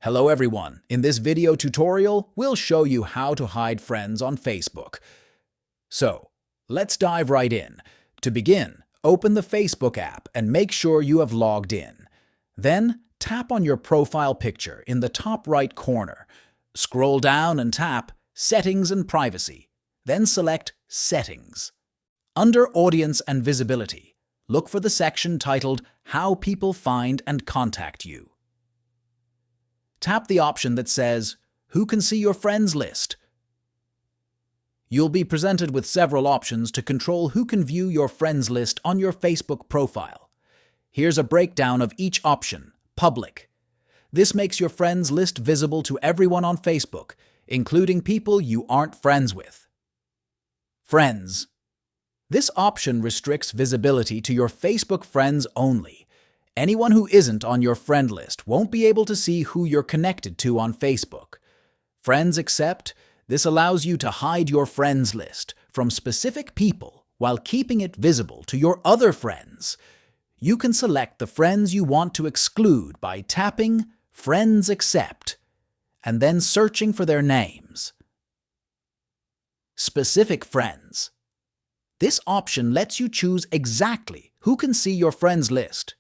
Hello everyone, in this video tutorial, we'll show you how to hide friends on Facebook. So, let's dive right in. To begin, open the Facebook app and make sure you have logged in. Then, tap on your profile picture in the top right corner. Scroll down and tap Settings and Privacy. Then select Settings. Under Audience and Visibility, look for the section titled How People Find and Contact You. Tap the option that says, Who can see your friends list? You'll be presented with several options to control who can view your friends list on your Facebook profile. Here's a breakdown of each option. Public. This makes your friends list visible to everyone on Facebook, including people you aren't friends with. Friends. This option restricts visibility to your Facebook friends only. Anyone who isn't on your friend list won't be able to see who you're connected to on Facebook. Friends Accept. This allows you to hide your friends list from specific people while keeping it visible to your other friends. You can select the friends you want to exclude by tapping Friends Accept and then searching for their names. Specific Friends. This option lets you choose exactly who can see your friends list.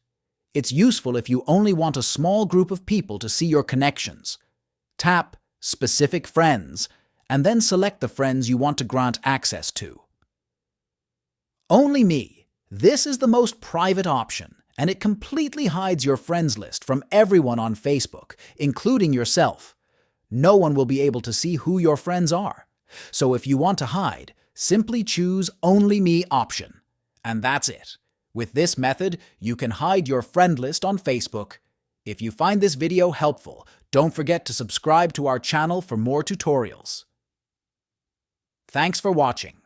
It's useful if you only want a small group of people to see your connections. Tap Specific Friends and then select the friends you want to grant access to. Only Me. This is the most private option, and it completely hides your friends list from everyone on Facebook, including yourself. No one will be able to see who your friends are. So if you want to hide, simply choose Only Me option. And that's it. With this method, you can hide your friend list on Facebook. If you find this video helpful, don't forget to subscribe to our channel for more tutorials. Thanks for watching.